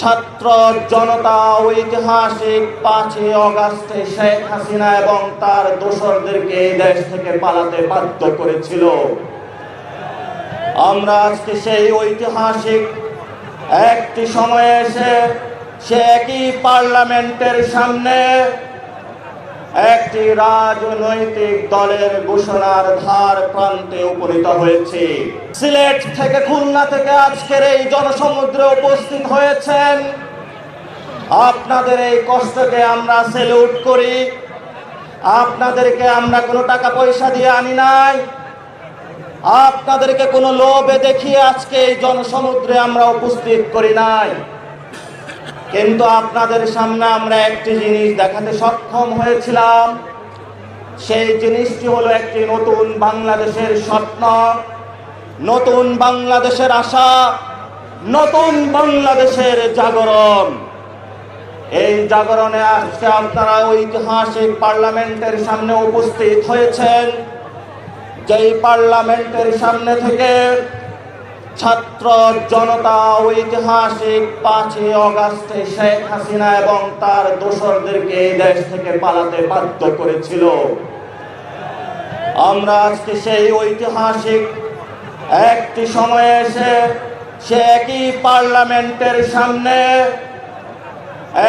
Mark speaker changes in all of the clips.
Speaker 1: ছাত্র জনতা ঐতিহাসিক 5ই আগস্টে শেখ হাসিনা এবং তার দোসরদেরকে এই দেশ থেকে পালাতে বাধ্য করেছিল। আমরা আজকে সেই ঐতিহাসিক একটি সময়ে এসে সে একই পার্লামেন্টের সামনে একটি রাজনৈতিক দলের ঘোষণার ধার প্রান্তে উপনীত হয়েছে। সিলেট থেকে খুলনা থেকে আজকের এই জনসমুদ্রে উপস্থিত হয়েছেন। আপনাদের এই কষ্টকে আমরা স্যালুট করি। আপনাদেরকে আমরা কোনো টাকা পয়সা দিয়ে আনি নাই, আপনাদেরকে কোনো লোভে দেখিয়ে আজকে এই জনসমুদ্রে আমরা উপস্থিত করি নাই। কিন্তু আপনাদের সামনে আমরা একটি জিনিস দেখাতে সক্ষম হয়েছিলাম। সেই জিনিসটি হলো একটি নতুন বাংলাদেশের স্বপ্ন, নতুন বাংলাদেশের আশা, নতুন বাংলাদেশের জাগরণ। এই জাগরণে আজকে আপনারা ঐতিহাসিক পার্লামেন্টের সামনে উপস্থিত হয়েছেন। যেই পার্লামেন্টের সামনে থেকে ছাত্র জনতা ঐতিহাসিক 5ই আগস্টে শেখ হাসিনা এবং তার দোসরদেরকে এই দেশ থেকে পালাতে বাধ্য করেছিল। আমরা আজকে সেই ঐতিহাসিক একটি সময়ে এসে সে একই পার্লামেন্টের সামনে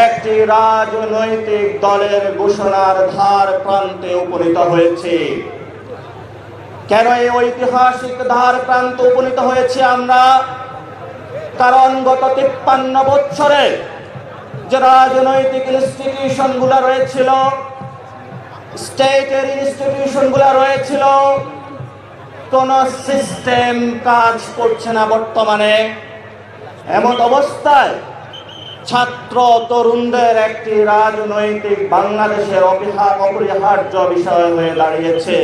Speaker 1: একটি রাজনৈতিক দলের ঘোষণার ধার প্রান্তে উপনীত হয়েছে। কেন এই ঐতিহাসিক ধার প্রান্তে উপনীত হয়েছে আমরা? কারণ গত 53 বছরে যে রাজনৈতিক ইনস্টিটিউশনগুলো রয়েছিল, স্টেটের ইনস্টিটিউশনগুলো রয়েছিল, কোন সিস্টেম কাজ করছে না বর্তমানে। এমন অবস্থায় ছাত্র তরুণদের একটি রাজনৈতিক বাংলাদেশের অপরিহার্য বিষয় হয়ে দাঁড়িয়েছে।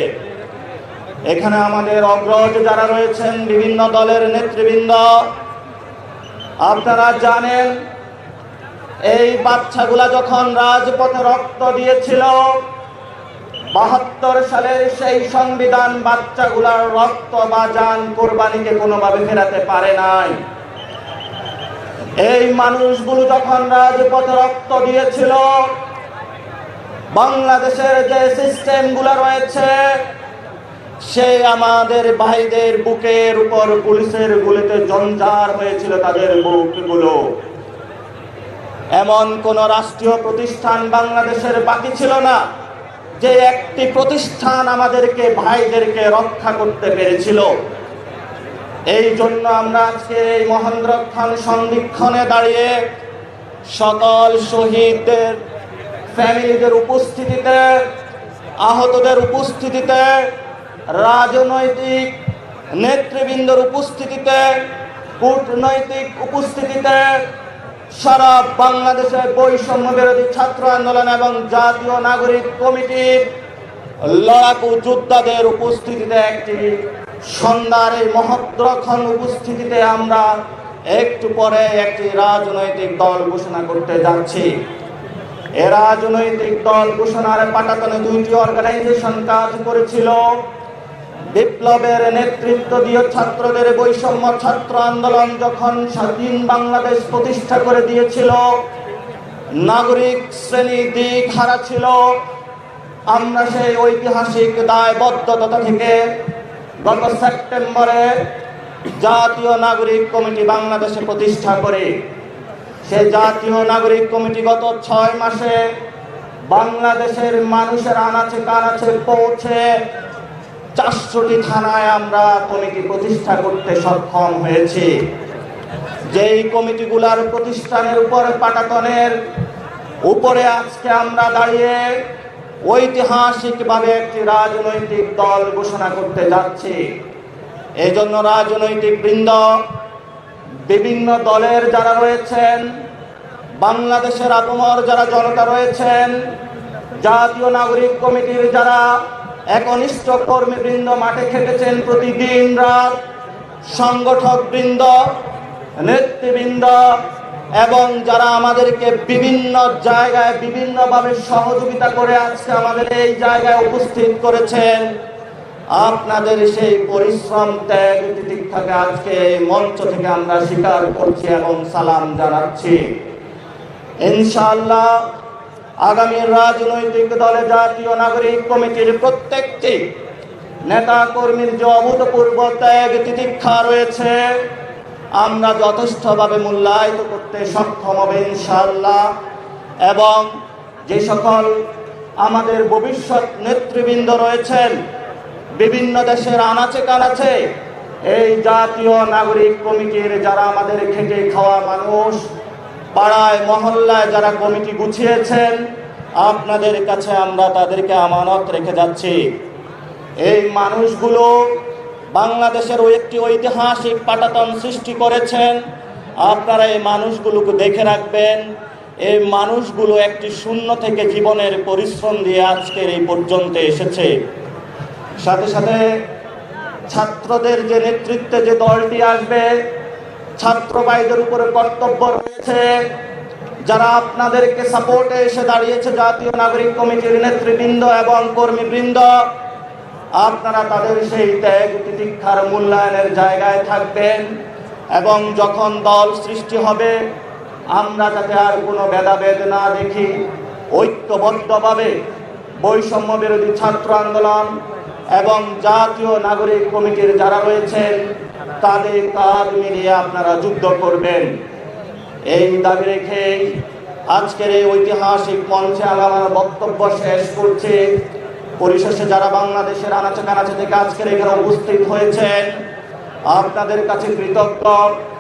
Speaker 1: এখানে আমাদের অগ্রজ যারা রয়েছেন, বিভিন্ন দলের নেতৃবৃন্দ, আপনারা জানেন এই বাচ্চাগুলা যখন রাজপথে রক্ত দিয়েছিল, 72 সালের সেই সংবিধান বাচ্চাগুলার রক্ত বা জান কোরবানিকে কোনোভাবে ফেরাতে পারে নাই। এই মানুষগুলো যখন রাজপথে রক্ত দিয়েছিল, বাংলাদেশের যে সিস্টেমগুলো রয়েছে সেই আমাদের ভাইদের বুকের উপর পুলিশের গুলিতে জঞ্জার হয়েছিল তাদের বুকগুলো। এমন কোন রাষ্ট্রীয় প্রতিষ্ঠান বাংলাদেশের বাকি ছিল না যে একটি প্রতিষ্ঠান আমাদেরকে ভাইদেরকে রক্ষা করতে পেরেছিল। এই জন্য আমরা আজকে এই মহেন্দ্রক্ষণ সন্ধিক্ষণে দাঁড়িয়ে সকল শহীদদের ফ্যামিলিদের উপস্থিতিতে, আহতদের উপস্থিতিতে, রাজনৈতিক নেতৃবৃন্দের উপস্থিতিতে, কূটনৈতিক উপস্থিতিতে, সারা বাংলাদেশের বৈষম্য বিরোধী ছাত্র আন্দোলন এবং জাতীয় নাগরিক কমিটির লড়াকু যোদ্ধাদের উপস্থিতিতে একটি সন্ধ্যার এই মহদ্রক্ষণ উপস্থিতিতে আমরা একটু পরে একটি রাজনৈতিক দল ঘোষণা করতে যাচ্ছি। এ রাজনৈতিক দল ঘোষণার পাটাতনে 2টি অর্গানাইজেশন কাজ করেছিল। বিপ্লবের নেতৃত্ব দিয়ে ছাত্রদের বৈষম্য ছাত্র আন্দোলন যখন স্বাধীন বাংলাদেশ প্রতিষ্ঠা করে দিয়েছিল, নাগরিক শ্রেণী দিক হারা ছিল। আমরা সেই ঐতিহাসিক দায়বদ্ধতা থেকে গত সেপ্টেম্বরে জাতীয় নাগরিক কমিটি বাংলাদেশে প্রতিষ্ঠা করে সেই জাতীয় নাগরিক কমিটি গত 6 মাসে বাংলাদেশের মানুষের আনাচে কানাচে পৌঁছে 400টি থানায় আমরা কমিটি প্রতিষ্ঠা করতে সক্ষম হয়েছি। যেই কমিটিগুলার প্রতিষ্ঠানের উপর পাটাতনের উপরে আজকে আমরা দাঁড়িয়ে ঐতিহাসিকভাবে একটি রাজনৈতিক দল ঘোষণা করতে যাচ্ছি। এই জন্য রাজনৈতিক বৃন্দ, বিভিন্ন দলের যারা রয়েছেন, বাংলাদেশের আপমর যারা জনতা রয়েছেন, জাতীয় নাগরিক কমিটির যারা একনিষ্ঠ কর্মীবৃন্দ মাঠে খেটেছেন প্রতিদিন রাত, সংগঠক বৃন্দ, নেতৃবৃন্দ এবং যারা আমাদেরকে বিভিন্ন জায়গায় বিভিন্নভাবে সহযোগিতা করে আজকে আমাদের এই জায়গায় উপস্থিত করেছেন, আপনাদের সেই পরিশ্রম ত্যাগ তিতিক্ষাকে আজকে এই মঞ্চ থেকে আমরা স্বীকার করছি এবং সালাম জানাচ্ছি। ইনশাআল্লাহ আগামী রাজনৈতিক দলে জাতীয় নাগরিক কমিটির প্রত্যেকটি নেতা কর্মীর যে অভূতপূর্ব ত্যাগ তিতিক্ষা রয়েছে আমরা যথেষ্টভাবে মূল্যায়িত করতে সক্ষম হবে ইনশাআল্লাহ। এবং যে সকল আমাদের ভবিষ্যৎ নেতৃবৃন্দ রয়েছেন বিভিন্ন দেশের আনাচে কানাচে, এই জাতীয় নাগরিক কমিটির যারা আমাদের খেটে খাওয়া মানুষ, পাড়ায় মহল্লায় যারা কমিটি গুছিয়েছেন, আপনাদের কাছে আমরা তাদেরকে আমানত রেখে যাচ্ছি। এই মানুষগুলো বাংলাদেশের একটি ঐতিহাসিক পাটাতন সৃষ্টি করেছেন। আপনারা এই মানুষগুলোকে দেখে রাখবেন। এই মানুষগুলো একটি শূন্য থেকে জীবনের পরিশ্রম দিয়ে আজকের এই পর্যন্ত এসেছে। সাথে সাথে ছাত্রদের যে নেতৃত্বে যে দলটি আসবে, ছাত্র ভাইদের উপরে কর্তব্য রয়েছে, যারা আপনাদেরকে সাপোর্টে এসে দাঁড়িয়েছে জাতীয় নাগরিক কমিটির নেতৃবৃন্দ এবং কর্মীবৃন্দ, আপনারা তাদের সেই ত্যাগ তিতিক্ষার মূল্যায়নের জায়গায় থাকবেন। এবং যখন দল সৃষ্টি হবে আমরা যাতে আর কোনো ভেদাভেদ না দেখি, ঐক্যবদ্ধভাবে বৈষম্য বিরোধী ছাত্র আন্দোলন এবং জাতীয় নাগরিক কমিটির যারা রয়েছেন তাদের কাঁধ মিলিয়ে আপনারা যুদ্ধ করবেন। এই দাবি রেখে আজকের এই ঐতিহাসিক মঞ্চে আমি আমার বক্তব্য শেষ করছি। পরিশেষে যারা বাংলাদেশের আনাচে কানাচে থেকে আজকের এখানে উপস্থিত হয়েছেন আপনাদের কাছে কৃতজ্ঞ।